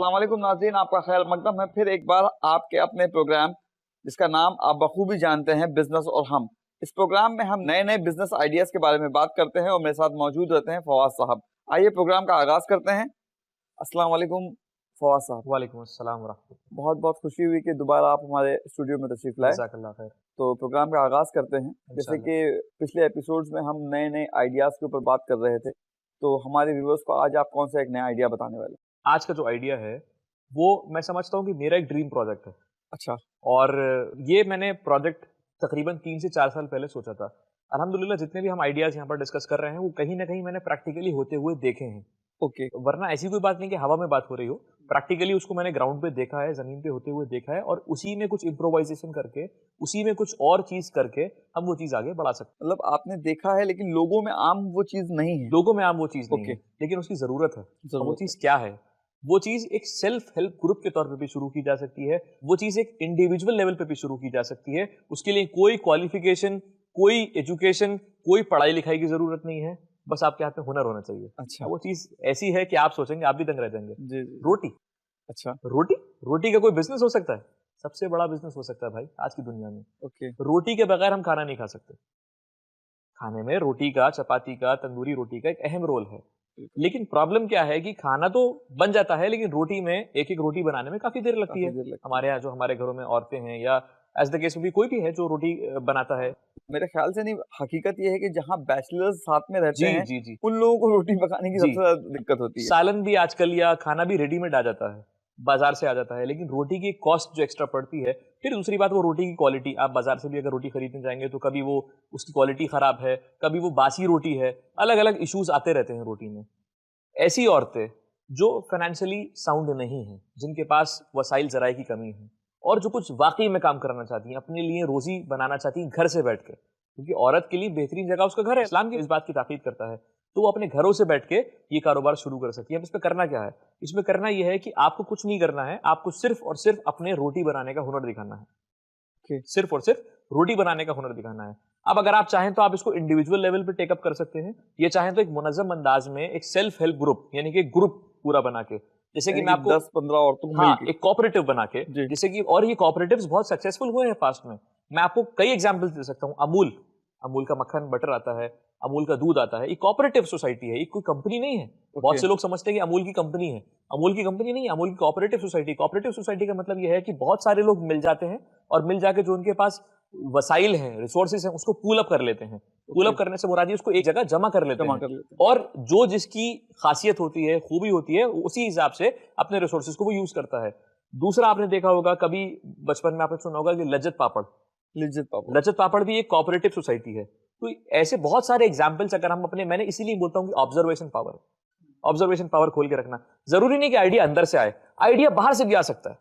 अस्सलाम वालेकुम नाज़रीन, आपका खैर मकदम है फिर एक बार आपके अपने प्रोग्राम जिसका नाम आप बखूबी जानते हैं, बिजनेस और हम। इस प्रोग्राम में हम नए नए बिजनेस आइडियाज के बारे में बात करते हैं और मेरे साथ मौजूद रहते हैं फवाद साहब। आइए प्रोग्राम का आगाज करते हैं। अस्सलाम वालेकुम फवाद साहब। वालेकुम अस्सलाम व रहमतुल्लाह। बहुत बहुत खुशी हुई कि दोबारा आप हमारे स्टूडियो में तशरीफ लाए। जज़ाकल्लाह खैर। तो प्रोग्राम का आगाज करते हैं। जैसे इंशाल्लाह। कि पिछले एपिसोड्स में हम नए नए आइडियाज के ऊपर बात कर रहे थे, तो हमारे व्यूअर्स को आज आप कौन सा एक नया आइडिया बताने वाले? आज का जो आइडिया है वो मैं समझता हूँ कि मेरा एक ड्रीम प्रोजेक्ट है अच्छा। और ये मैंने प्रोजेक्ट तकरीबन 3 से 4 साल पहले सोचा था। अल्हम्दुलिल्लाह जितने भी हम आइडियाज़ यहाँ पर डिस्कस कर रहे हैं वो कहीं न कहीं मैंने प्रैक्टिकली होते हुए देखे हैं। ओके। वरना ऐसी कोई बात नहीं कि हवा में बात हो रही हो, प्रैक्टिकली उसको मैंने ग्राउंड पे देखा है, ज़मीन पे होते हुए देखा है और उसी में कुछ इम्प्रोवाइज़ेशन करके, उसी में कुछ और चीज़ करके हम वो चीज़ आगे बढ़ा सकते हैं। मतलब आपने देखा है लेकिन लोगों में आम वो चीज़ नहीं है। लोगों में आम वो चीज़ नहीं ओके। है, लेकिन उसकी ज़रूरत है। और वो ज़रूरत है। चीज़ क्या है? वो चीज़ एक सेल्फ हेल्प ग्रुप के तौर पे भी शुरू की जा सकती है। वो चीज़ एक इंडिविजुअल लेवल पे भी शुरू की जा सकती है। उसके लिए कोई क्वालिफ़िकेशन, कोई एजुकेशन, कोई पढ़ाई-लिखाई की ज़रूरत नहीं है। बस आपके हाथ में हुनर होना चाहिए। अच्छा। अब वो चीज़ ऐसी है कि आप सोचेंगे, आप भी दंग रह जाएँगे। जी, जी। रोटी, अच्छा। रोटी रोटी का कोई बिज़नेस हो सकता है? सबसे बड़ा बिज़नेस हो सकता है भाई आज की दुनिया में। ओके। रोटी के बगैर हम खाना नहीं खा सकते। खाने में रोटी का, चपाती का, तंदूरी रोटी का एक अहम रोल है। लेकिन प्रॉब्लम क्या है कि खाना तो बन जाता है लेकिन रोटी में एक-एक रोटी बनाने में काफ़ी देर लगती काफ़ी है। देर लगती है। हमारे यहाँ जो हमारे घरों में औरतें हैं या एज़ द केस में भी कोई भी है जो रोटी बनाता है। मेरे ख़्याल से नहीं, हकीकत ये है कि जहाँ बैचलर्स साथ में रहते जी, हैं, जी, जी। उन लोगों को रोटी पकाने की जी। सबसे ज़्यादा दिक्कत होती है। सालन भी आजकल या खाना भी रेडीमेड आ जाता है, बाज़ार से आ जाता है, लेकिन रोटी की कॉस्ट जो एक्स्ट्रा पड़ती है, फिर दूसरी बात वो रोटी की क्वालिटी, आप बाज़ार से भी अगर रोटी खरीदने जाएँगे तो कभी वो उसकी क्वालिटी ख़राब है, कभी वो बासी रोटी है, अलग-अलग इश्यूज़ आते रहते हैं रोटी में। ऐसी औरतें जो फाइनेंशियली साउंड नहीं हैं, जिनके पास वसाइल ज़राए की कमी है और जो कुछ वाक़ई में काम करना चाहती हैं, अपने लिए रोज़ी बनाना चाहती हैं घर से बैठ के, क्योंकि औरत के लिए बेहतरीन जगह उसका घर है। इस्लाम भी इस बात की ताकीद करता है, तो वो अपने घरों से बैठ के ये कारोबार शुरू कर सकती है। अब इसमें करना क्या है? इसमें करना ये है कि आपको कुछ नहीं करना है, आपको सिर्फ़ और सिर्फ़ अपने रोटी बनाने का हुनर दिखाना है। ओके। सिर्फ़ और सिर्फ़ रोटी बनाने का हुनर दिखाना है। अब अगर आप चाहें तो आप इसको इंडिविजुअल लेवल पे टेक अप कर सकते हैं। ये चाहें तो एक मुनज़्ज़म अंदाज़ में एक सेल्फ हेल्प ग्रुप यानी कि ग्रुप पूरा बना के, जैसे कि यानी मैं कि आपको 10-15 औरतों को मिल हाँ, के। एक कोऑपरेटिव बना के, जी। जैसे कि और ये कोऑपरेटिव्स बहुत सक्सेसफुल हुए हैं पास्ट में। मैं आपको कई एग्ज़ाम्पल्स दे सकता हूँ। अमूल, अमूल का मक्खन, बटर आता है, अमूल का दूध आता है। ये कोऑपरेटिव सोसाइटी है, ये कोई कंपनी नहीं है। बहुत ओके। से लोग समझते हैं कि अमूल की कंपनी है। अमूल की कंपनी नहीं है, अमूल की कोऑपरेटिव सोसाइटी। कोऑपरेटिव सोसाइटी का मतलब ये है कि बहुत सारे लोग मिल जाते हैं और मिल जाके जो उनके पास वसाइल हैं, रिसोर्सेज़ हैं, उसको पूल अप कर लेते हैं। Pool okay. अप करने से मुराद ये उसको एक जगह जमा कर लेते जमा हैं कर लेते हैं। और जो जिसकी खासियत होती है, खूबी होती है, उसी हिसाब से अपने रिसोर्सेज़ को वो यूज़ करता है। दूसरा आपने देखा होगा कभी बचपन में आपने सुना होगा कि लज्जत पापड़। लिज्जत पापड़। लज्जत पापड़ भी एक कोऑपरेटिव सोसाइटी है। तो ऐसे बहुत सारे एग्जाम्पल्स अगर हम अपने मैंने इसीलिए बोलता हूँ कि ऑब्जर्वेशन पावर खोल के रखना। ज़रूरी नहीं कि आइडिया अंदर से आए, आइडिया बाहर से भी आ सकता है।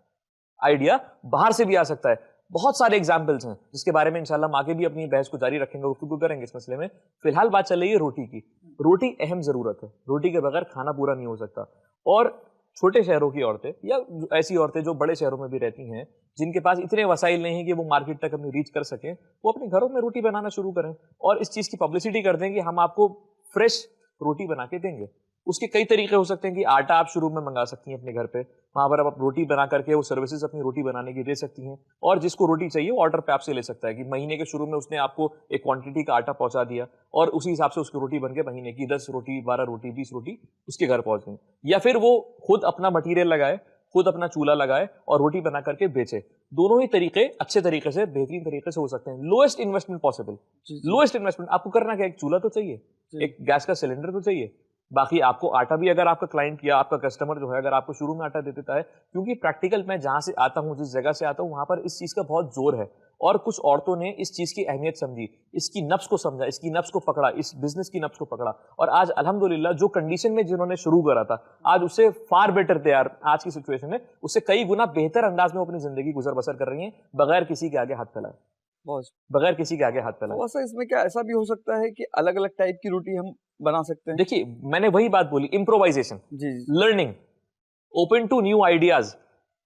आइडिया बाहर से भी आ सकता है। बहुत सारे एग्जाम्पल्स हैं, जिसके बारे में इंशाल्लाह हम आगे भी अपनी बहस को जारी रखेंगे, गुफ्तगू करेंगे इस मसले में। फिलहाल बात चल रही है रोटी की। रोटी अहम ज़रूरत है। रोटी के बगैर खाना पूरा नहीं हो सकता। और छोटे शहरों की औरतें या ऐसी औरतें जो बड़े शहरों में भी रहती हैं, जिनके पास इतने वसाइल नहीं है कि वो मार्केट तक अपनी रीच कर सकें, वो अपने घरों में रोटी बनाना शुरू करें और इस चीज़ की पब्लिसिटी कर दें कि हम आपको फ्रेश रोटी बना के देंगे। उसके कई तरीके हो सकते हैं कि आटा आप शुरू में मंगा सकती हैं अपने घर पे, वहाँ पर आप रोटी बना करके वो सर्विसेज अपनी रोटी बनाने की दे सकती हैं और जिसको रोटी चाहिए वो ऑर्डर पे आपसे ले सकता है कि महीने के शुरू में उसने आपको एक क्वांटिटी का आटा पहुंचा दिया और उसी हिसाब से उसकी रोटी बन के महीने की 10 रोटी, 12 रोटी, 20 रोटी उसके घर पहुंच गई। या फिर वो खुद अपना मटीरियल लगाए, खुद अपना चूल्हा लगाए और रोटी बना करके बेचे। दोनों ही तरीके अच्छे तरीके से, बेहतरीन तरीके से हो सकते हैं। Lowest investment possible. जी, जी। लोएस्ट इन्वेस्टमेंट आपको करना क्या है? एक चूल्हा तो चाहिए, जी। एक गैस का सिलेंडर तो चाहिए, बाकी आपको आटा भी अगर आपका क्लाइंट या आपका कस्टमर जो है अगर आपको शुरू में आटा दे देता है, क्योंकि प्रैक्टिकल मैं जहां से आता हूं, जिस जगह से आता हूं, वहां पर इस चीज का बहुत जोर है और कुछ औरतों ने इस चीज की अहमियत समझी, इसकी नफ्स को समझा, इसकी नफ्स को पकड़ा, इस बिजनेस की नफ्स को पकड़ा और आज अल्हम्दुलिल्लाह जो कंडीशन में जिन्होंने शुरू करा था, आज उससे फार बेटर तैयार आज की सिचुएशन में उससे कई गुना बेहतर अंदाज में वो अपनी जिंदगी गुजर बसर कर रही हैं बगैर किसी के आगे हाथ फैलाए। बहुत। बगैर किसी के आगे हाथ फैलाए। तो ऐसा इसमें क्या ऐसा भी हो सकता है कि अलग-अलग टाइप की रोटी हम बना सकते हैं? देखिए, मैंने वही बात बोली, इम्प्रोवाइजेशन, जी, जी। Learning, open to new ideas.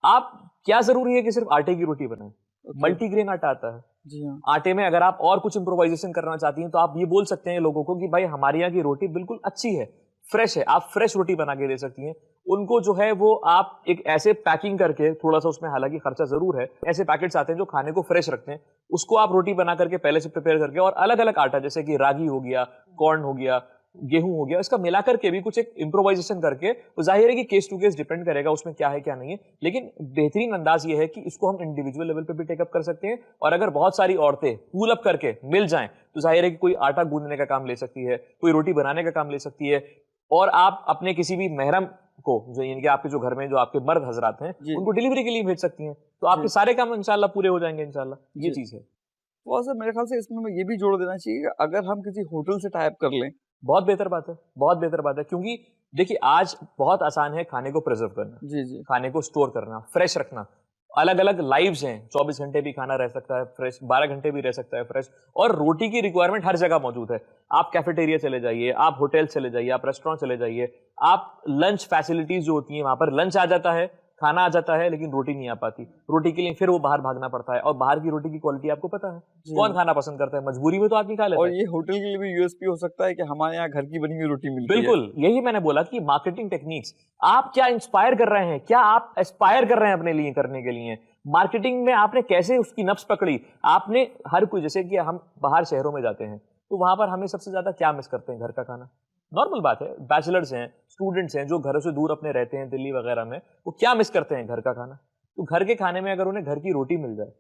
आप क्या जरूरी है कि सिर्फ आटे की रोटी बनाएं? ओके। मल्टीग्रेन आटा आता है। जी हाँ। आटे में अगर आप और कुछ इम्प्रोवाइजेशन करना चाहती हैं तो आप ये बोल सकते हैं लोगों को कि भाई हमारे यहाँ की रोटी बिल्कुल अच्छी है, फ्रेश है, आप फ्रेश रोटी बना के दे सकती हैं। उनको जो है वो आप एक ऐसे पैकिंग करके, थोड़ा सा उसमें हालांकि खर्चा जरूर है, ऐसे पैकेट्स आते हैं जो खाने को फ्रेश रखते हैं, उसको आप रोटी बना करके पहले से प्रिपेयर करके, और अलग अलग आटा जैसे कि रागी हो गया, कॉर्न हो गया, गेहूं हो गया, इसका मिला करके भी कुछ एक इम्प्रोवाइजेशन करके, तो जाहिर है कि केस टू केस डिपेंड करेगा उसमें क्या है क्या नहीं है, लेकिन बेहतरीन अंदाज ये है कि इसको हम इंडिविजुअल लेवल पे भी टेकअप कर सकते हैं, और अगर बहुत सारी औरतें पूल अप करके मिल जाएं तो जाहिर है कि कोई आटा गूंदने का काम ले सकती है, कोई रोटी बनाने का काम ले सकती है, और आप अपने किसी भी महरम को, जो यानी कि आपके जो घर में जो आपके मर्द हजरात हैं, उनको डिलीवरी के लिए भेज सकती हैं, तो आपके सारे काम इंशाल्लाह पूरे हो जाएंगे इंशाल्लाह। ये चीज है। तो सर मेरे ख्याल से इसमें मैं ये भी जोड़ देना चाहिए कि अगर हम किसी होटल से टाइप कर लें, बहुत बेहतर बात है, बहुत बेहतर बात है, क्योंकि देखिए आज बहुत आसान है खाने को प्रिजर्व करना, जी जी, खाने को स्टोर करना, फ्रेश रखना। अलग अलग लाइव्स हैं, 24 घंटे भी खाना रह सकता है फ्रेश, 12 घंटे भी रह सकता है फ्रेश, और रोटी की रिक्वायरमेंट हर जगह मौजूद है। आप कैफेटेरिया चले जाइए, आप होटल चले जाइए, आप रेस्टोरेंट चले जाइए, आप लंच फैसिलिटीज जो होती हैं वहां पर लंच आ जाता है, खाना आ जाता है, लेकिन रोटी नहीं आ पाती। रोटी के लिए फिर वो बाहर भागना पड़ता है, और बाहर की रोटी की क्वालिटी आपको पता है, कौन खाना पसंद करता है, मजबूरी में तो आदमी खा लेता और है। ये होटल के लिए भी यूएसपी हो सकता है कि हमारे यहाँ घर की बनी हुई रोटी मिलती है। बिल्कुल, यही मैंने बोला कि मार्केटिंग टेक्निक्स, आप क्या इंस्पायर कर रहे हैं, क्या आप एस्पायर कर रहे हैं अपने लिए करने के लिए, मार्केटिंग में आपने कैसे उसकी नब्ज पकड़ी। आपने हर कोई, जैसे कि हम बाहर शहरों में जाते हैं तो वहां पर हमें सबसे ज्यादा क्या मिस करते हैं, घर का खाना। नॉर्मल बात है, बैचलर्स हैं, स्टूडेंट्स हैं जो घरों से दूर अपने रहते हैं दिल्ली वगैरह में, वो क्या मिस करते हैं, घर का खाना। तो घर के खाने में अगर उन्हें घर की रोटी मिल जाए,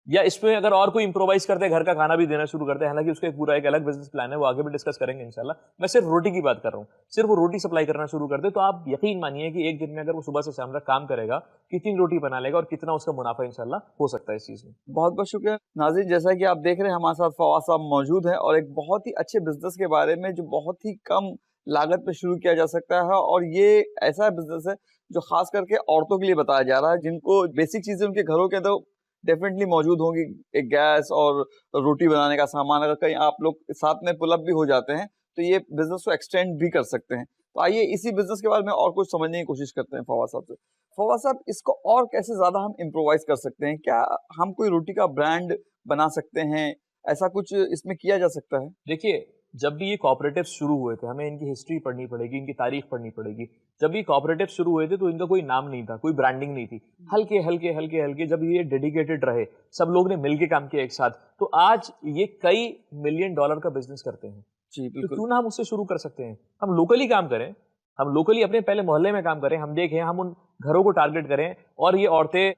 या इसमें अगर और कोई इंप्रोवाइज करते हैं, घर का खाना भी देना शुरू करते हैं, हालांकि उसका एक पूरा एक अलग बिजनेस प्लान है, वो आगे भी डिस्कस करेंगे इंशाल्लाह। मैं सिर्फ रोटी की बात कर रहा हूँ, सिर्फ वो रोटी सप्लाई करना शुरू कर दे, तो आप यकीन मानिए कि एक दिन में अगर वो सुबह से शाम तक काम करेगा, कितनी रोटी बना लेगा और कितना उसका मुनाफा इंशाल्लाह हो सकता है इस चीज में। बहुत बहुत शुक्रिया नाज़रीन, जैसा कि आप देख रहे हैं हमारे साथ फवाद साहब मौजूद हैं और एक बहुत ही अच्छे बिजनेस के बारे में जो बहुत ही कम लागत पे शुरू किया जा सकता है, और ये ऐसा बिजनेस है जो खास करके औरतों के लिए बताया जा रहा है, जिनको बेसिक चीजें उनके घरों के अंदर डेफिनेटली मौजूद होंगी, एक गैस और रोटी बनाने का सामान। अगर कहीं आप लोग साथ में पुल अप भी हो जाते हैं तो ये बिजनेस को एक्सटेंड भी कर सकते हैं। तो आइए इसी बिजनेस के बारे में और कुछ समझने की कोशिश करते हैं फवाद साहब से। फवाद साहब, इसको और कैसे ज्यादा हम इम्प्रोवाइज कर सकते हैं? क्या हम कोई रोटी का ब्रांड बना सकते हैं? ऐसा कुछ इसमें किया जा सकता है? देखिए, जब भी ये कोऑपरेटिव शुरू हुए थे, हमें इनकी हिस्ट्री पढ़नी पड़ेगी, इनकी तारीख पढ़नी पड़ेगी। जब भी कोऑपरेटिव शुरू हुए थे तो इनका कोई नाम नहीं था, कोई ब्रांडिंग नहीं थी। हल्के हल्के हल्के हल्के जब ये डेडिकेटेड रहे, सब लोग ने मिलके काम किया एक साथ, तो आज ये कई मिलियन डॉलर का बिजनेस करते हैं। जी तो बिल्कुल। क्यों ना हम उससे शुरू कर सकते हैं, हम लोकली काम करें, हम लोकली अपने पहले मोहल्ले में काम करें, हम देखें, हम उन घरों को टारगेट करें, और ये औरतें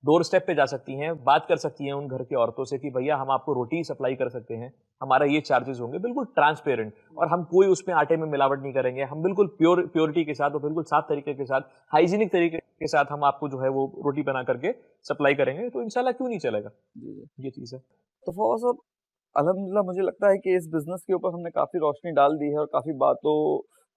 डोर स्टेप पे जा सकती हैं, बात कर सकती हैं उन घर के औरतों से कि भैया हम आपको रोटी सप्लाई कर सकते हैं, हमारा ये चार्जेस होंगे, बिल्कुल ट्रांसपेरेंट, और हम कोई उसमें आटे में मिलावट नहीं करेंगे, हम बिल्कुल प्योरिटी के साथ और बिल्कुल साफ तरीके के साथ, हाइजीनिक तरीके के साथ हम आपको जो है वो रोटी बना करके सप्लाई करेंगे, तो इंशाल्लाह क्यों नहीं चलेगा। ये चीज है। तो फवाद साहब, अल्हम्दुलिल्लाह मुझे लगता है कि इस बिजनेस के ऊपर हमने काफी रोशनी डाल दी है और काफी बातों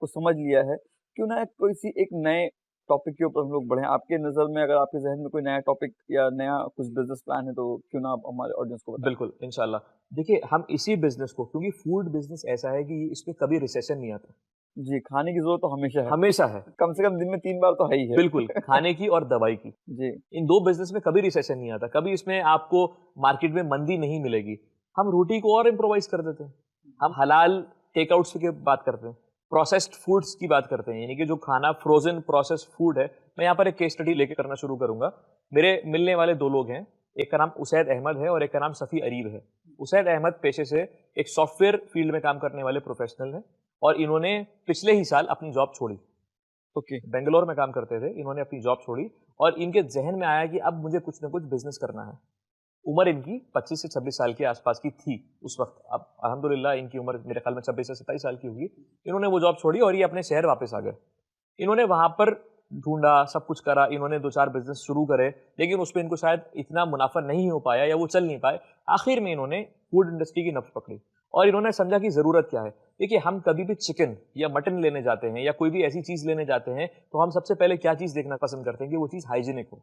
को समझ लिया है। क्यों ना कोई सी एक नए टॉपिक के ऊपर हम लोग बढ़े। आपके नज़र में, अगर आपके जहन में कोई नया टॉपिक या नया कुछ बिजनेस प्लान है, तो क्यों ना आप हमारे ऑडियंस को बताएं। बिल्कुल, इंशाल्लाह। देखिए, हम इसी बिजनेस को, क्योंकि फूड बिजनेस ऐसा है कि इसमें कभी रिसेशन नहीं आता, जी, खाने की जरूरत तो हमेशा है, हमेशा है। कम से कम दिन में 3 बार तो है ही है। बिल्कुल, खाने की और दवाई की, जी इन दो बिजनेस में कभी रिसेशन नहीं आता, कभी इसमें आपको मार्केट में मंदी नहीं मिलेगी। हम रोटी को और इम्प्रोवाइज कर देते हैं, हम हलाल टेकआउट्स की बात करते हैं, प्रोसेस्ड फूड्स की बात करते हैं, यानी कि जो खाना फ्रोजन प्रोसेस्ड फूड है। मैं यहाँ पर एक केस स्टडी लेकर करना शुरू करूंगा। मेरे मिलने वाले दो लोग हैं, एक का नाम उसैद अहमद है और एक का नाम सफ़ी अरीब है। उसैद अहमद पेशे से एक सॉफ्टवेयर फील्ड में काम करने वाले प्रोफेशनल हैं, और इन्होंने पिछले ही साल अपनी जॉब छोड़ी। ओके। बेंगलोर में काम करते थे, इन्होंने अपनी जॉब छोड़ी, और इनके जहन में आया कि अब मुझे कुछ ना कुछ बिजनेस करना है। उम्र इनकी 25 से 26 साल के आसपास की थी उस वक्त। अब अल्हम्दुलिल्लाह इनकी उम्र मेरे ख्याल में 26 से 27 साल की होगी। इन्होंने वो जॉब छोड़ी और ये अपने शहर वापस आ गए। इन्होंने वहां पर ढूंढा, सब कुछ करा, इन्होंने 2-4 बिजनेस शुरू करे, लेकिन उसमें इनको शायद इतना मुनाफा नहीं हो पाया या वो चल नहीं पाए। आखिर में इन्होंने फूड इंडस्ट्री की नब्ज पकड़ी और इन्होंने समझा कि जरूरत क्या है। देखिए, हम कभी भी चिकन या मटन लेने जाते हैं या कोई भी ऐसी चीज लेने जाते हैं, तो हम सबसे पहले क्या चीज देखना पसंद करते हैं कि वो चीज हाइजीनिक हो,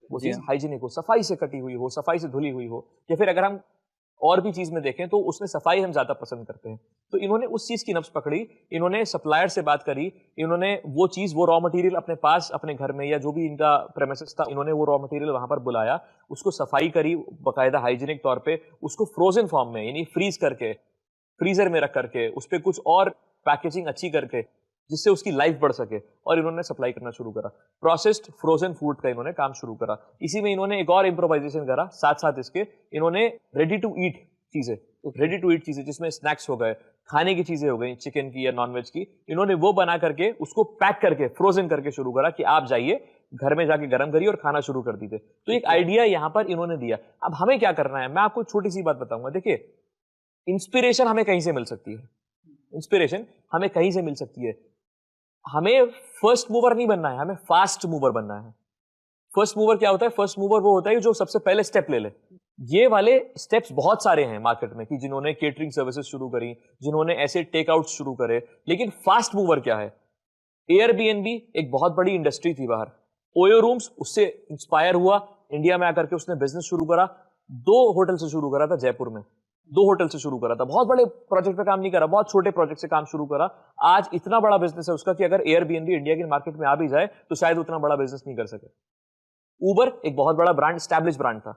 वो जी चीज हाँ। हाइजीनिक हो, सफाई से कटी हुई हो, सफाई से धुली हुई हो, या फिर अगर हम और भी चीज में देखें तो उसमें सफाई हम ज्यादा पसंद करते हैं। तो इन्होंने उस चीज की नब्ज पकड़ी, इन्होंने सप्लायर से बात करी, इन्होंने वो चीज, वो रॉ मटेरियल अपने पास, अपने घर में या जो भी इनका प्रेमिसेस था, इन्होंने वो रॉ मटेरियल वहां पर बुलाया, उसको सफाई करी बाकायदा हाइजीनिक तौर पे, उसको फ्रोजन फॉर्म में यानी फ्रीज करके, फ्रीजर में रख करके, उस पर कुछ और पैकेजिंग अच्छी करके जिससे उसकी लाइफ बढ़ सके, और इन्होंने सप्लाई करना शुरू करा। प्रोसेस्ड फ्रोजन फूड का इन्होंने काम शुरू करा। इसी में इन्होंने एक और इम्प्रोवाइजेशन करा साथ साथ इसके, इन्होंने रेडी टू ईट चीजें, रेडी टू ईट चीजें जिसमें स्नैक्स हो गए, खाने की चीजें हो गई, चिकन की या नॉनवेज की, इन्होंने वो बना करके उसको पैक करके फ्रोजन करके शुरू करा कि आप जाइए घर में जाके गर्म करिए और खाना शुरू कर दीजिए। तो एक आइडिया यहां पर इन्होंने दिया। अब हमें क्या करना है, मैं आपको छोटी सी बात बताऊंगा। देखिए, इंस्पिरेशन हमें कहीं से मिल सकती है, इंस्पिरेशन हमें कहीं से मिल सकती है। हमें फर्स्ट मूवर नहीं बनना है, हमें फास्ट मूवर बनना है। फर्स्ट मूवर क्या होता है? फर्स्ट मूवर वो होता है जो सबसे पहले स्टेप ले ले। ये वाले स्टेप्स बहुत सारे हैं मार्केट में, कि जिन्होंने केटरिंग सर्विसेज शुरू करी, जिन्होंने ऐसे टेक आउट शुरू करे। लेकिन फास्ट मूवर क्या है? एयरबीएनबी एक बहुत बड़ी इंडस्ट्री थी बाहर, ओयो रूम्स उससे इंस्पायर हुआ, इंडिया में आकर के उसने बिजनेस शुरू करा। 2 होटल से शुरू करा था जयपुर में, 2 होटल से शुरू करा था, बहुत बड़े प्रोजेक्ट पे काम नहीं करा, बहुत छोटे प्रोजेक्ट से काम शुरू करा। आज इतना बड़ा बिजनेस है उसका कि अगर एयरबीएनबी इंडिया की मार्केट में आ भी जाए तो शायद उतना बड़ा बिजनेस नहीं कर सके। उबर एक बहुत बड़ा ब्रांड, स्टैब्लिश ब्रांड था।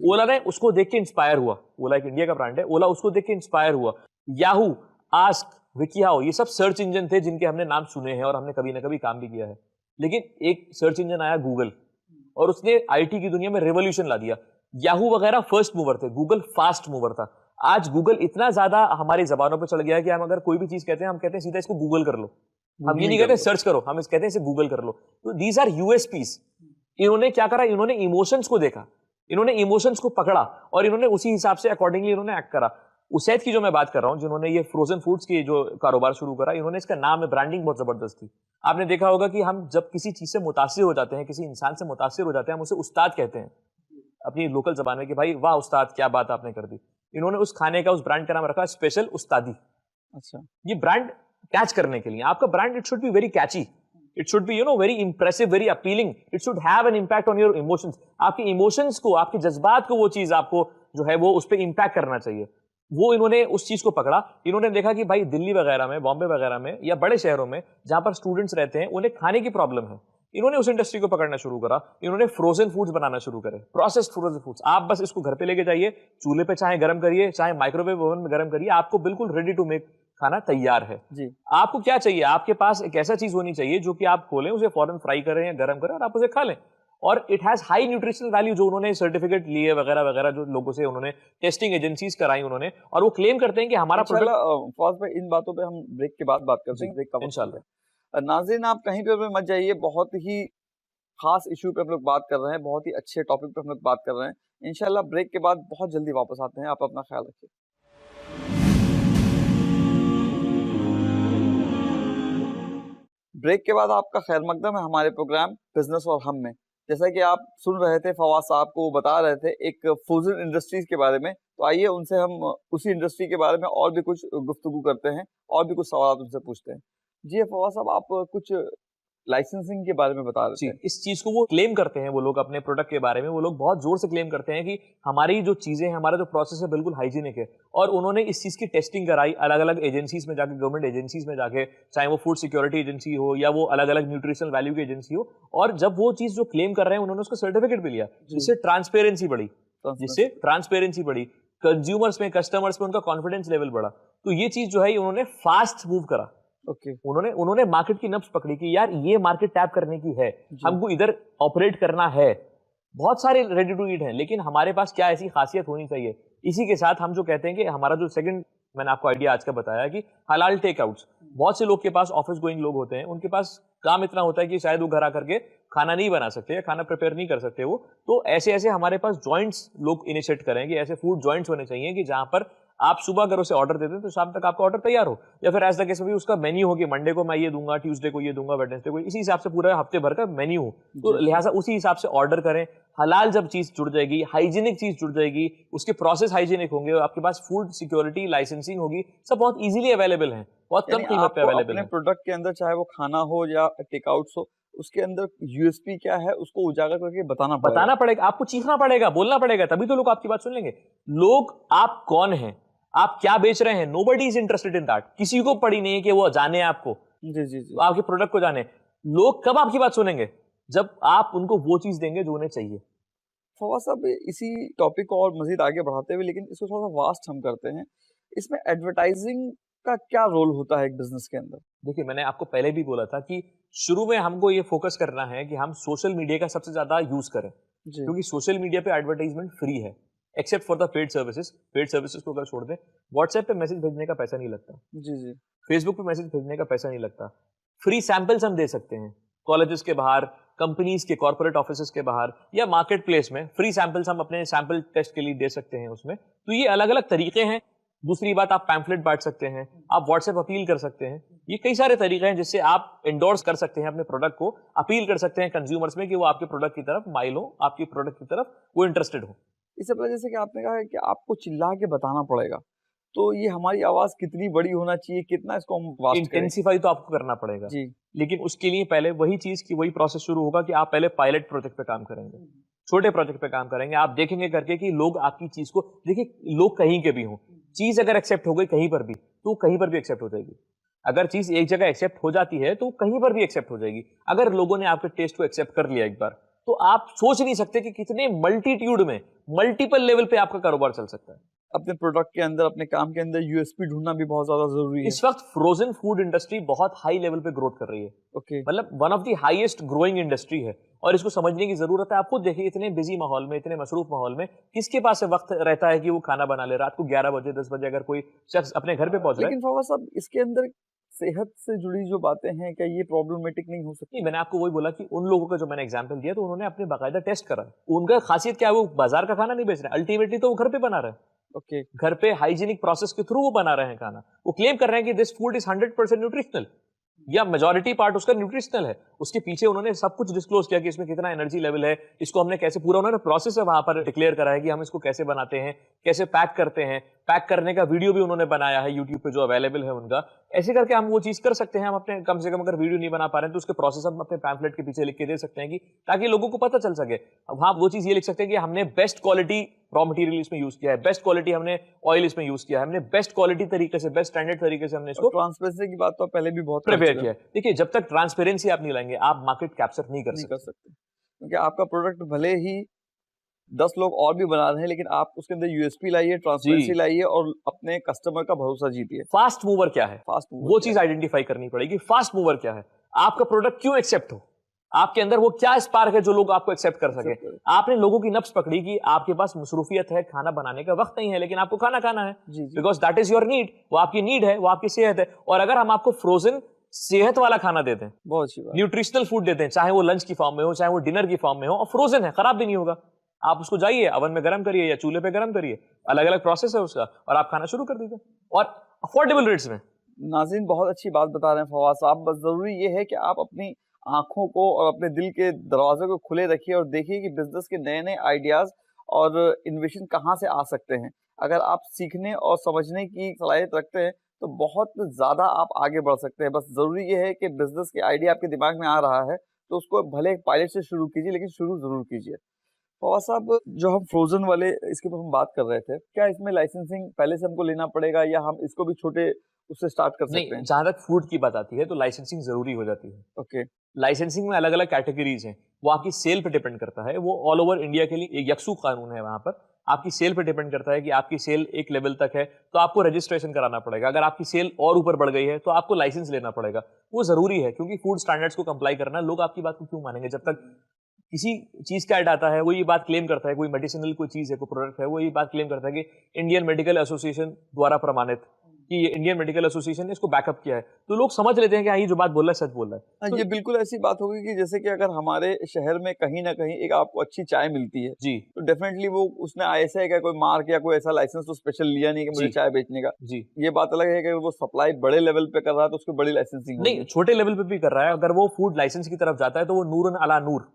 ओला ने उसको देख के इंस्पायर हुआ, ओला एक इंडिया का ब्रांड है, ओला उसको देख के इंस्पायर हुआ। याहू, आस्क, विकिहाउ, ये सब सर्च इंजन थे जिनके हमने नाम सुने हैं और हमने कभी ना कभी काम भी किया है। लेकिन एक सर्च इंजन आया गूगल, और उसने आईटी की दुनिया में रेवोल्यूशन ला दिया। याहू वगैरह फर्स्ट मूवर थे, गूगल फास्ट मूवर था। आज गूगल इतना ज्यादा हमारी जबानों पर चढ़ गया है कि हम अगर कोई भी चीज कहते हैं, हम कहते हैं सीधा इसको गूगल कर लो। हम ये नहीं कहते सर्च करो, हम कहते हैं इसे गूगल कर लो। तो दीज आर यूएसपीज। इन्होंने क्या करा? इन्होंने इमोशंस को देखा, इन्होंने इमोशंस को पकड़ा और इन्होंने उसी हिसाब से अकॉर्डिंगली इन्होंने एक्ट करा। उसैद की जो मैं बात कर रहा हूं, जिन्होंने ये फ्रोजन फूड्स की जो कारोबार शुरू करा, इन्होंने इसका नाम है, ब्रांडिंग बहुत जबरदस्त थी। आपने देखा होगा कि हम जब किसी चीज से मुतासिर हो जाते हैं, किसी इंसान से मुतासिर हो जाते हैं, हम उसे उस्ताद कहते हैं अपनी लोकल जबान में, कि भाई वाह उस्ताद, क्या बात आपने कर दी। इन्होंने उस खाने का, उस ब्रांड का नाम रखा स्पेशल उस्तादी। अच्छा, ये ब्रांड कैच करने के लिए, आपका brand it should be very catchy, it should be very impressive, very appealing, it should have an impact on your emotions. आपके इमोशंस को, आपके जज्बात को वो चीज आपको जो है वो उस पर इंपैक्ट करना चाहिए। वो इन्होंने उस चीज को पकड़ा। इन्होंने देखा कि भाई दिल्ली वगैरह में, बॉम्बे वगैरह में या बड़े शहरों में जहां पर स्टूडेंट्स रहते हैं, उन्हें खाने की प्रॉब्लम है। इन्होंने उस इंडस्ट्री को पकड़ना शुरू करा, इन्होंने फ्रोजन फूड्स बनाना शुरू करे, प्रोसेस्ड फ्रोजन फूड्स। आप बस इसको घर पे लेके जाइए, चूल्हे पे चाहे गर्म करिए, चाहे माइक्रोवेव ओवन में गर्म करिए, आपको बिल्कुल रेडी टू मेक खाना तैयार है जी। आपको क्या चाहिए? आपके पास एक ऐसा चीज होनी चाहिए जो कि आप खोलें, उसे फौरन फ्राई करें या गर्म करें और आप उसे खा लें। और it has high nutritional value, जो उन्होंने सर्टिफिकेट लिए वगैरह वगैरह, जो लोगों से उन्होंने टेस्टिंग एजेंसीज कराई उन्होंने, और वो क्लेम करते हैं कि हमारा प्रोडक्ट। फौज भाई, इन बातों पे हम ब्रेक के बाद बात करते हैं, ब्रेक का वक्त इंशाल्लाह। नाज़रीन आप कहीं पे मत जाइए, बहुत ही खास इशू पे हम लोग बात कर रहे हैं, बहुत ही अच्छे टॉपिक पे हम लोग बात कर रहे हैं। इंशाल्लाह ब्रेक के बाद बहुत जल्दी वापस आते हैं, आप अपना ख्याल रखिए। ब्रेक के बाद आपका खैर मकदम है हमारे प्रोग्राम बिजनेस और हम में। जैसा कि आप सुन रहे थे, फवाद साहब को बता रहे थे एक फ्रोजन इंडस्ट्रीज के बारे में, तो आइए उनसे हम उसी इंडस्ट्री के बारे में और भी कुछ गुफ्तगू करते हैं और भी कुछ सवाल उनसे पूछते हैं। जी फवाद साहब, आप कुछ लाइसेंसिंग के बारे में बता रहे थे। इस चीज को वो क्लेम करते हैं, वो लोग अपने प्रोडक्ट के बारे में, वो लोग बहुत जोर से क्लेम करते हैं कि हमारी जो चीजें हैं, हमारा जो प्रोसेस है बिल्कुल हाइजीनिक है। और उन्होंने इस चीज की टेस्टिंग कराई अलग अलग एजेंसीज में जाके, गवर्नमेंट एजेंसीज में जाके, चाहे वो फूड सिक्योरिटी एजेंसी हो या वो अलग अलग न्यूट्रिशनल वैल्यू की एजेंसी हो। और जब वो चीज जो क्लेम कर रहे हैं, उन्होंने उसका सर्टिफिकेट भी लिया, जिससे ट्रांसपेरेंसी बढ़ी, कंज्यूमर्स में, कस्टमर्स में उनका कॉन्फिडेंस लेवल बढ़ा। तो ये चीज जो है उन्होंने फास्ट मूव करा। उन्होंने मार्केट की नब्ज पकड़ी कि यार ये मार्केट टैप करने की है, हमको इधर ऑपरेट करना है। बहुत सारे रेडी टू ईट हैं, लेकिन हमारे पास क्या ऐसी खासियत होनी चाहिए। इसी के साथ हम जो कहते हैं कि हमारा जो सेकंड, मैंने आपको आइडिया आज का बताया कि हलाल टेकआउट्स। बहुत से लोग के पास, ऑफिस गोइंग लोग होते हैं, उनके पास काम इतना होता है कि शायद वो घर आकर के खाना नहीं बना सकते या खाना प्रिपेयर नहीं कर सकते वो। तो ऐसे ऐसे हमारे पास जॉइंट्स लोग इनिशिएट करें कि ऐसे फूड जॉइंट्स होने चाहिए कि जहां पर आप सुबह अगर उसे ऑर्डर देते हैं तो शाम तक आपका ऑर्डर तैयार हो, या फिर एज द केस भी उसका मेन्यू हो कि मंडे को मैं ये दूंगा, ट्यूसडे को ये दूंगा, वेडनेसडे को, इसी हिसाब से पूरा हफ्ते भर का मेन्यू हो। तो लिहाजा उसी हिसाब से ऑर्डर करें। हलाल जब चीज जुड़ जाएगी, हाइजीनिक चीज जुड़ जाएगी, उसके प्रोसेस हाइजीनिक होंगे, आपके पास फूड सिक्योरिटी लाइसेंसिंग होगी, सब बहुत इजीली अवेलेबल है, बहुत कम कीमत पे अवेलेबल है। प्रोडक्ट के अंदर चाहे वो खाना हो या टेकआउट्स हो, उसके अंदर यूएसपी क्या है उसको उजागर करके बताना पड़ेगा, आपको चीखना पड़ेगा, बोलना पड़ेगा, तभी तो लोग आपकी बात सुन लेंगे। लोग आप कौन हैं, आप क्या बेच रहे हैं, nobody is interested in that. किसी को पड़ी नहीं है कि वो जाने आपको, जी। आपके प्रोडक्ट को जाने। लोग कब आपकी बात सुनेंगे? जब आप उनको वो चीज देंगे जो उन्हें चाहिए। फवाद साहब, इसी टॉपिक को और मजीद आगे बढ़ाते हुए, लेकिन इसको थोड़ा सा वास्ट हम करते हैं, इसमें एडवर्टाइजिंग का क्या रोल होता है एक बिजनेस के अंदर? देखिए, मैंने आपको पहले भी बोला था कि शुरू में हमको ये फोकस करना है कि हम सोशल मीडिया का सबसे ज्यादा यूज करें, जी, क्योंकि सोशल मीडिया पे एडवर्टाइजमेंट फ्री है, except for the paid services को अगर छोड़ दें। व्हाट्सएप पे मैसेज भेजने का पैसा नहीं लगता, जी, जी, फेसबुक पे मैसेज भेजने का पैसा नहीं लगता। फ्री सैंपल्स हम दे सकते हैं कॉलेजेस के बाहर, कंपनीज के कॉर्पोरेट ऑफिसेज के बाहर, या मार्केट प्लेस में फ्री सैंपल्स हम अपने सैंपल टेस्ट के लिए दे सकते हैं उसमें। तो ये अलग अलग तरीके हैं। दूसरी बात, आप पैम्फलेट बांट सकते हैं, आप व्हाट्सएप अपील कर सकते हैं। ये कई सारे तरीके हैं जिससे आप इंडोर्स कर सकते हैं अपने प्रोडक्ट को, अपील कर सकते हैं कंज्यूमर्स में कि वो आपके प्रोडक्ट की तरफ माइल हो, आपके प्रोडक्ट की तरफ वो इंटरेस्टेड हो। इससे पहले जैसे कि आपने कहा है कि आपको चिल्ला के बताना पड़ेगा, तो ये हमारी आवाज कितनी बड़ी होना चाहिए, कितना इसको हम वास्ट करें? इंटेंसिफाई तो आपको करना पड़ेगा, जी, लेकिन उसके लिए पहले वही चीज की वही प्रोसेस शुरू होगा कि आप पहले पायलट प्रोजेक्ट पे काम करेंगे, छोटे प्रोजेक्ट पे काम करेंगे। आप देखेंगे करके कि लोग आपकी चीज को, देखिए लोग कहीं के भी हों, चीज अगर एक्सेप्ट हो गई कहीं पर भी, तो कहीं पर भी एक्सेप्ट हो जाएगी। अगर चीज एक जगह एक्सेप्ट हो जाती है तो कहीं पर भी एक्सेप्ट हो जाएगी। अगर लोगों ने आपके टेस्ट को एक्सेप्ट कर लिया एक बार, तो आप सोच नहीं सकते कि कितने मल्टीट्यूड में, मल्टीपल लेवल पे आपका कारोबार चल सकता है। अपने प्रोडक्ट के अंदर, अपने काम के अंदर यूएसपी ढूंढना भी बहुत ज्यादा जरूरी है। इस वक्त फ्रोजन फूड इंडस्ट्री बहुत हाई लेवल पे ग्रोथ कर रही है, ओके, मतलब one of the highest growing industry है, और इसको समझने की जरूरत है। आप खुद देखिए, इतने बिजी माहौल में, इतने मसरूफ माहौल में किसके पास से वक्त रहता है कि वो खाना बना ले? रात को 11 बजे 10 बजे अगर कोई शख्स अपने घर पे पहुंच रहा है। लेकिन फवाद साहब, इसके अंदर सेहत से जुड़ी जो बातें हैं, क्या ये प्रॉब्लमेटिक नहीं हो सकती? नहीं, मैंने आपको वही बोला कि उन लोगों का जो मैंने एग्जांपल दिया, तो उन्होंने अपने बाकायदा टेस्ट करा है। उनका खासियत क्या है? वो बाजार का खाना नहीं बेच रहे हैं, अल्टीमेटली तो वो घर पे बना रहे हैं, ओके, घर पे हाइजीनिक प्रोसेस के थ्रू वो बना रहे हैं खाना। वो क्लेम कर रहे हैं कि दिस फूड इज 100% न्यूट्रिशनल, या मेजॉरिटी पार्ट उसका न्यूट्रिशनल है। उसके पीछे उन्होंने सब कुछ डिस्क्लोज किया कि इसमें कितना एनर्जी लेवल है, इसको हमने कैसे, पूरा उन्होंने प्रोसेस है वहां पर डिक्लेयर करा है कि हम इसको कैसे बनाते हैं, कैसे पैक करते हैं। पैक करने का वीडियो भी उन्होंने बनाया है यूट्यूब पे जो अवेलेबल है उनका। ऐसे करके हम वो चीज कर सकते हैं। हम अपने, कम से कम अगर वीडियो नहीं बना पा रहे हैं तो उसके प्रोसेस हम अपने पैम्फलेट के पीछे लिख के दे सकते हैं, कि ताकि लोगों को पता चल सके। अब हाँ, वो चीज ये लिख सकते हैं कि हमने बेस्ट क्वालिटी रॉ मटेरियल इसमें यूज किया है, बेस्ट क्वालिटी हमने ऑयल इसमें यूज किया है, हमने बेस्ट क्वालिटी तरीके से, बेस्ट स्टैंडर्ड तरीके से हमने इसको ट्रांसपेरेंसी की बात तो पहले भी बहुत कर प्रिपेयर चुके किया हैं, है। देखिए, जब तक ट्रांसपेरेंसी आप नहीं लाएंगे, आप मार्केट कैप्चर नहीं कर नहीं कर सकते। सकते, क्योंकि आपका प्रोडक्ट भले ही 10 लोग और भी बना रहे हैं, लेकिन आप उसके अंदर यूएसपी लाइए, ट्रांसपेरेंसी जी, लाइए और अपने कस्टमर का भरोसा जीतिए। फास्ट मूवर क्या है, फास्ट मूवर वो क्या चीज है? आइडेंटिफाई करनी पड़ेगी। फास्ट मूवर क्या है, आपका प्रोडक्ट क्यों एक्सेप्ट हो, आपके अंदर वो क्या स्पार्क है जो लोग आपको एक्सेप्ट कर सके। Accept करें। आपने लोगों की नब्ज पकड़ी कि आपके पास मसरूफियत है, खाना बनाने का वक्त नहीं है, लेकिन आपको खाना खाना है, जी, जी। Because that is your need. वो आपकी नीड है, वो आपकी सेहत है। और अगर हम आपको फ्रोजन सेहत वाला खाना देते हैं, बहुत अच्छी बात। न्यूट्रिशनल फूड देते हैं, चाहे वो लंच की फॉर्म में हो, चाहे वो डिनर की फॉर्म में हो, और फ्रोजन है, खराब भी नहीं होगा, आप उसको जाइए अवन में गर्म करिए या चूल्हे पे गर्म करिए, अलग अलग प्रोसेस है उसका, और आप खाना शुरू कर दीजिए, और अफोर्डेबल रेट्स में। नाज़रीन, बहुत अच्छी बात बता रहे हैं फवाद साहब। बस ज़रूरी ये है कि आप अपनी आँखों को और अपने दिल के दरवाज़े को खुले रखिए और देखिए कि बिज़नेस के नए-नए आइडियाज़ और इन्वेशन कहाँ से आ सकते हैं। अगर आप सीखने और समझने की सलाहियत रखते हैं, तो बहुत ज़्यादा आप आगे बढ़ सकते हैं। बस ज़रूरी ये है कि बिज़नेस के आइडिया आपके दिमाग में आ रहा है, तो उसको भले पायलट से शुरू कीजिए, लेकिन शुरू ज़रूर कीजिए। फवाद साहब, जो हम फ्रोज़न वाले इसके ऊपर हम बात कर रहे थे, क्या इसमें लाइसेंसिंग पहले से हमको लेना पड़ेगा या हम इसको भी छोटे उससे स्टार्ट कर सकते नहीं, हैं? जहां तक फूड की बात आती है तो लाइसेंसिंग जरूरी हो जाती है। ओके, लाइसेंसिंग में अलग अलग कैटेगरीज हैं, वो आपकी सेल पे डिपेंड करता है। वो ऑल ओवर इंडिया के लिए एक यकसू कानून है। वहां पर आपकी सेल पे डिपेंड करता है कि आपकी सेल एक लेवल तक है तो आपको रजिस्ट्रेशन कराना पड़ेगा। अगर आपकी सेल और ऊपर बढ़ गई है तो आपको लाइसेंस लेना पड़ेगा। वो जरूरी है, क्योंकि फूड स्टैंडर्ड्स को कंप्लाई करना, लोग आपकी बात को क्यों मानेंगे? जब तक किसी चीज का ऐड आता है, वो ये बात क्लेम करता है, कोई मेडिसिनल कोई चीज है, कोई प्रोडक्ट है, वो ये बात क्लेम करता है कि इंडियन मेडिकल एसोसिएशन द्वारा प्रमाणित, कि ये इंडियन मेडिकल एसोसिएशन ने इसको बैकअप किया है, तो लोग समझ लेते हैं कि हाँ, ये जो बात बोल रहा है सच बोल रहा है। हाँ, तो ये बिल्कुल ऐसी बात होगी कि जैसे कि अगर हमारे शहर में कहीं न कहीं एक आपको अच्छी चाय मिलती है, जी, तो डेफ़िनेटली वो उसने आईएसआई का कोई मार्क या कोई ऐसा लाइसेंस तो स्पेशल लिया नहीं कि मुझे जी, चाय बेचने का। जी। ये बात अलग है कि वो सप्लाई बड़े लेवल पे कर रहा है, तो उसको बड़ी लाइसेंसिंग नहीं, होगी। छोटे लेवल पे भी कर रहा है। अगर वो फूड लाइसेंस की तरफ जाता है तो वो नूरन अला नूर,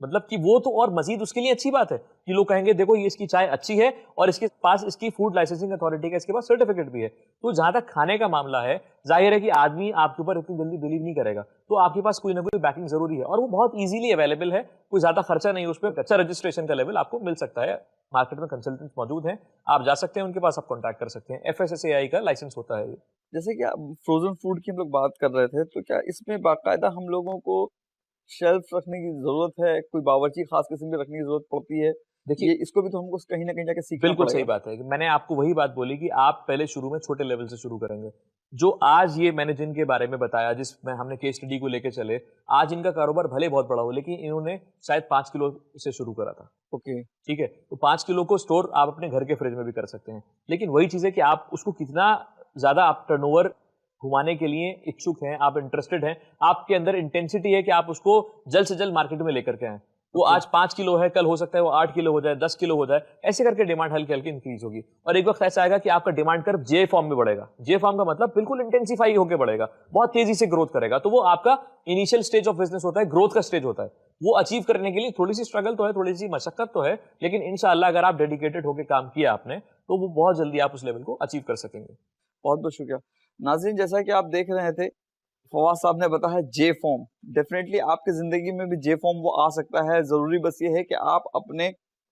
मतलब कि वो तो और मजीद उसके लिए अच्छी बात है कि लोग कहेंगे देखो ये इसकी चाय अच्छी है और इसके पास इसकी फूड लाइसेंसिंग अथॉरिटी का इसके पास सर्टिफिकेट भी है। तो जहां तक खाने का मामला है, जाहिर है कि आदमी आपके ऊपर इतनी जल्दी बिलीव नहीं करेगा, तो आपके पास कोई ना कोई बैकिंग जरूरी है, और वो बहुत इजीली अवेलेबल है। कोई ज्यादा खर्चा नहीं है उस पर, अच्छा रजिस्ट्रेशन का लेवल आपको मिल सकता है। मार्केट में कंसल्टेंट्स मौजूद हैं, आप जा सकते हैं उनके पास, आप कॉन्टैक्ट कर सकते हैं। FSSAI का लाइसेंस होता है ये। जैसे कि फ्रोज़न फूड की हम लोग बात कर रहे थे, तो क्या इसमें बाकायदा हम लोगों को शेल्फ रखने की ज़रूरत है? कोई बावर्ची ख़ास किस्म की रखने की ज़रूरत पड़ती है? देखिए, ये इसको भी तो हमको कहीं ना कहीं जाके सीखना बिल्कुल सही पड़ेगा। बात है कि मैंने आपको वही बात बोली कि आप पहले शुरू में छोटे लेवल से शुरू करेंगे। जो आज ये मैंने जिनके बारे में बताया, जिसमें हमने केस स्टडी को लेके चले, आज इनका कारोबार भले बहुत बड़ा हो, लेकिन इन्होंने शायद 5 किलो से शुरू करा था। ओके। ठीक है? तो 5 किलो को स्टोर आप अपने घर के फ्रिज में भी कर सकते हैं। लेकिन वही चीज़ है कि आप उसको कितना ज़्यादा आप टर्नओवर घुमाने के लिए इच्छुक हैं, आप इंटरेस्टेड हैं, आपके अंदर इंटेंसिटी है कि आप उसको जल्द से जल्द मार्केट में लेकर के आएँ। वो ओके। आज 5 किलो है, कल हो सकता है वो 8 किलो हो जाए, 10 किलो हो जाए, ऐसे करके डिमांड हल्की-हल्की इंक्रीज होगी। और एक वक्त ऐसा आएगा कि आपका डिमांड कर्व जे फॉर्म में बढ़ेगा। जे फॉर्म का मतलब बिल्कुल इंटेंसिफाई होके बढ़ेगा, बहुत तेजी से ग्रोथ करेगा। तो वो आपका इनिशियल स्टेज ऑफ बिजनेस होता है, ग्रोथ का स्टेज होता है। वो अचीव करने के लिए थोड़ी सी स्ट्रगल तो है, थोड़ी सी मशक्कत तो है, लेकिन इंशाअल्लाह अगर आप डेडिकेटेड होकर काम किया आपने, तो वो बहुत जल्दी आप उस लेवल को अचीव कर सकेंगे। बहुत बहुत शुक्रिया। नाज़रीन, जैसा कि आप देख रहे थे, फवाद साहब ने बताया जे फॉर्म। डेफिनेटली आपकी ज़िंदगी में भी जे फॉर्म वो आ सकता है। ज़रूरी बस ये है कि आप अपने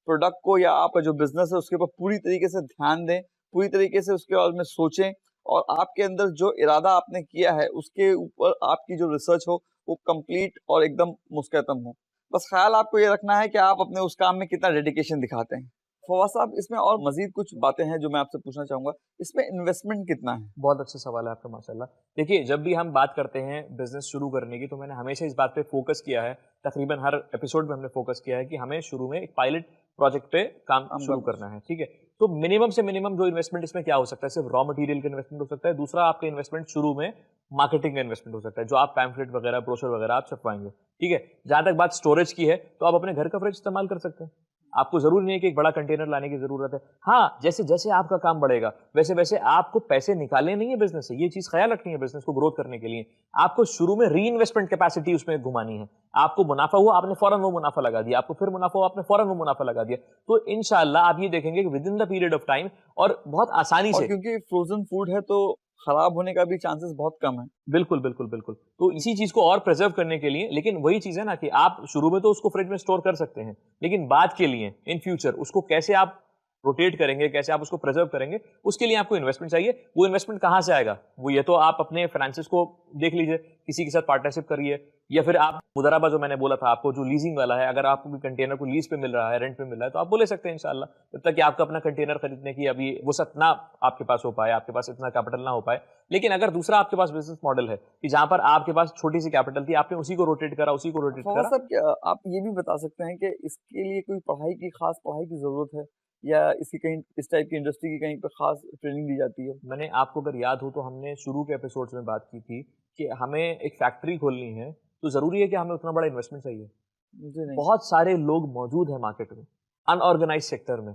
प्रोडक्ट को या आपका जो बिज़नेस है उसके ऊपर पूरी तरीके से ध्यान दें, पूरी तरीके से उसके बारे में सोचें और आपके अंदर जो इरादा आपने किया है उसके ऊपर आपकी जो रिसर्च हो वो कंप्लीट और एकदम मुस्तैद हो। बस ख़्याल आपको ये रखना है कि आप अपने उस काम में कितना डेडिकेशन दिखाते हैं। फवाद साहब, इसमें और मज़ीद कुछ बातें हैं जो मैं आपसे पूछना चाहूँगा। इसमें इन्वेस्टमेंट कितना है? बहुत अच्छा सवाल है आपका माशाल्लाह। देखिए, जब भी हम बात करते हैं बिज़नेस शुरू करने की, तो मैंने हमेशा इस बात पे फ़ोकस किया है, तकरीबन हर एपिसोड में हमने फ़ोकस किया है कि हमें शुरू में एक पायलट प्रोजेक्ट पे काम शुरू करना है, ठीक है? तो मिनिमम से मिनिमम जो इन्वेस्टमेंट इसमें क्या हो सकता है, सिर्फ रॉ मटेरियल का इन्वेस्टमेंट हो सकता है, दूसरा आपका इन्वेस्टमेंट शुरू में मार्केटिंग का इन्वेस्टमेंट हो सकता है, जो आप पैम्फलेट वगैरह, ब्रोशर वगैरह आप छपवाएँगे, ठीक है? जहाँ तक बात स्टोरेज की है, तो आप अपने घर का फ्रिज इस्तेमाल कर सकते हैं। आपको ज़रूरी नहीं है कि एक बड़ा कंटेनर लाने की ज़रूरत है। हाँ, जैसे-जैसे आपका काम बढ़ेगा, वैसे-वैसे आपको पैसे निकालने नहीं है बिज़नेस से, ये चीज़ ख़याल रखनी है बिज़नेस को ग्रोथ करने के लिए। आपको शुरू में रीइन्वेस्टमेंट कैपेसिटी उसमें घुमानी है। आपको मुनाफ़ा हुआ, आपने फ़ौरन वो मुनाफ़ा लगा दिया, आपको फिर मुनाफ़ा हुआ, आपने फ़ौरन वो मुनाफ़ा लगा दिया। तो इंशाअल्लाह आप ये देखेंगे कि within the period of time और बहुत आसानी और से। क्योंकि फ्रोज़न फूड है तो खराब होने का भी चांसेस बहुत कम है। बिल्कुल, बिल्कुल, बिल्कुल। तो इसी चीज़ को और प्रिज़र्व करने के लिए, लेकिन वही चीज़ है ना कि आप शुरू में तो उसको फ्रिज में स्टोर कर सकते हैं, लेकिन बाद के लिए इन फ्यूचर उसको कैसे आप रोटेट करेंगे, कैसे आप उसको प्रिज़र्व करेंगे, उसके लिए आपको इन्वेस्टमेंट चाहिए। वो इन्वेस्टमेंट कहाँ से आएगा? वो ये तो आप अपने फाइनेंसेस को देख लीजिए, किसी के साथ पार्टनरशिप करिए या फिर आप मुदराबा जो मैंने बोला था आपको, जो लीजिंग वाला है, अगर आपको कंटेनर को लीज़ पे मिल रहा है, रेंट पे मिल रहा है, तो आप वो ले सकते हैं इंशाअल्लाह। जब तक कि आपका अपना कंटेनर खरीदने की अभी वसअत ना आपके पास हो पाए, आपके पास इतना कैपिटल ना हो पाए। लेकिन अगर दूसरा आपके पास बिज़नेस मॉडल है कि जहाँ पर आपके पास छोटी-सी कैपिटल थी, आपने उसी को रोटेट करा, उसी को रोटेट फवाद करा। साहब, क्या आप ये भी बता सकते हैं कि इसके लिए कोई पढ़ाई की खास पढ़ाई की ज़रूरत है या इसकी कहीं इस टाइप की इंडस्ट्री की कहीं पे खास ट्रेनिंग दी जाती है? मैंने आपको अगर याद हो तो हमने शुरू के एपिसोड्स में बात की थी कि हमें एक फैक्ट्री खोलनी है, तो ज़रूरी है कि हमें उतना बड़ा इन्वेस्टमेंट चाहिए। मुझे नहीं। बहुत सारे लोग मौजूद हैं मार्केट में, अनऑर्गेनाइज्ड सेक्टर में,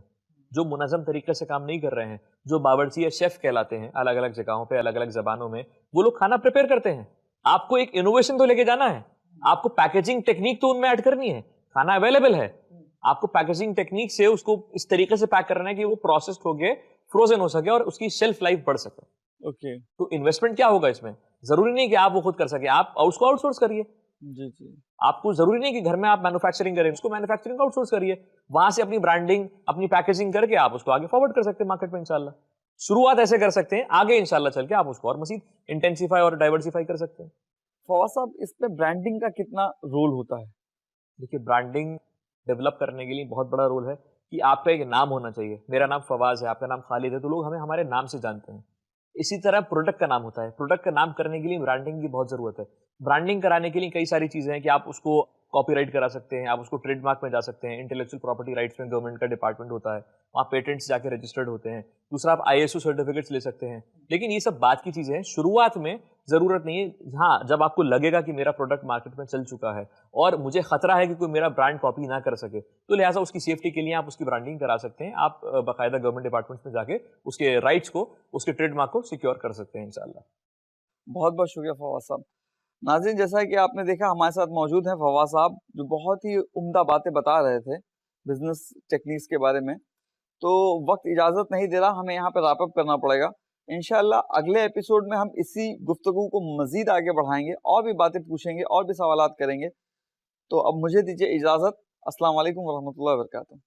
जो मुनज़्ज़म तरीके से काम नहीं कर रहे हैं, जो बावर्ची या शेफ़ कहलाते हैं अलग-अलग जगहों पे, अलग-अलग ज़बानों में, वो लोग खाना प्रिपेयर करते हैं। आपको एक इनोवेशन तो लेके जाना है, आपको पैकेजिंग टेक्नीक तो उनमें ऐड करनी है, खाना अवेलेबल है, आपको पैकेजिंग टेक्नीक से उसको इस तरीके से पैक करना है कि वो प्रोसेस्ड होके फ्रोज़न हो सके और उसकी शेल्फ लाइफ बढ़ सके। ओके। तो इन्वेस्टमेंट क्या होगा इसमें? ज़रूरी नहीं कि आप वो खुद कर सकें, आप उसको आउटसोर्स करिए। जी, जी। आपको ज़रूरी नहीं कि घर में आप मैन्युफैक्चरिंग करें, उसको मैन्युफैक्चरिंग आउटसोर्स करिए। वहाँ से अपनी ब्रांडिंग, अपनी पैकेजिंग करके आप उसको आगे फॉरवर्ड कर सकते हैं मार्केट में इंशाल्लाह। शुरुआत ऐसे कर सकते हैं, आगे इंशाल्लाह चल के आप उसको और मज़ीद इंटेंसिफाई और डाइवर्सिफाई कर सकते हैं। फवाद साहब, इसमें ब्रांडिंग का कितना रोल होता है? देखिए, ब्रांडिंग डेवलप करने के लिए बहुत बड़ा रोल है कि आपका एक नाम होना चाहिए। मेरा नाम फवाज़ है, आपका नाम खालिद है, तो लोग हमें हमारे नाम से जानते हैं। इसी तरह प्रोडक्ट का नाम होता है। प्रोडक्ट का नाम करने के लिए ब्रांडिंग की बहुत ज़रूरत है। ब्रांडिंग कराने के लिए कई सारी चीज़ें हैं कि आप उसको कॉपीराइट करा सकते हैं, आप उसको ट्रेडमार्क में जा सकते हैं, इंटेलेक्चुअल प्रॉपर्टी राइट्स में गवर्नमेंट का डिपार्टमेंट होता है, वहाँ पेटेंट्स जाके रजिस्टर्ड होते हैं। दूसरा, आप आईएसओ सर्टिफिकेट्स ले सकते हैं। लेकिन ये सब बात की चीज़ें हैं, शुरुआत में ज़रूरत नहीं है। हाँ, जब आपको लगेगा कि मेरा प्रोडक्ट मार्केट में चल चुका है और मुझे खतरा है कि कोई मेरा ब्रांड कॉपी ना कर सके, तो लिहाजा उसकी सेफ्टी के लिए आप उसकी ब्रांडिंग करा सकते हैं। आप बाकायदा गवर्नमेंट डिपार्टमेंट्स में जाके उसके राइट्स को, उसके ट्रेडमार्क को सिक्योर कर सकते हैं इंशाल्लाह। बहुत बहुत शुक्रिया फवाद साहब। नाज़रीन, जैसा कि आपने देखा, हमारे साथ मौजूद हैं फवाद साहब, जो बहुत ही उम्दा बातें बता रहे थे बिजनेस टेक्निक्स के बारे में। तो वक्त इजाज़त नहीं दे रहा, हमें यहाँ पे रैप अप करना पड़ेगा। इंशाअल्लाह अगले एपिसोड में हम इसी गुफ्तगू को मज़ीद आगे बढ़ाएंगे और भी बातें पूछेंगे और भी सवालात करेंगे। तो अब मुझे दीजिए इजाज़त। अस्सलाम वालेकुम व रहमतुल्लाहि व बरकातुहू।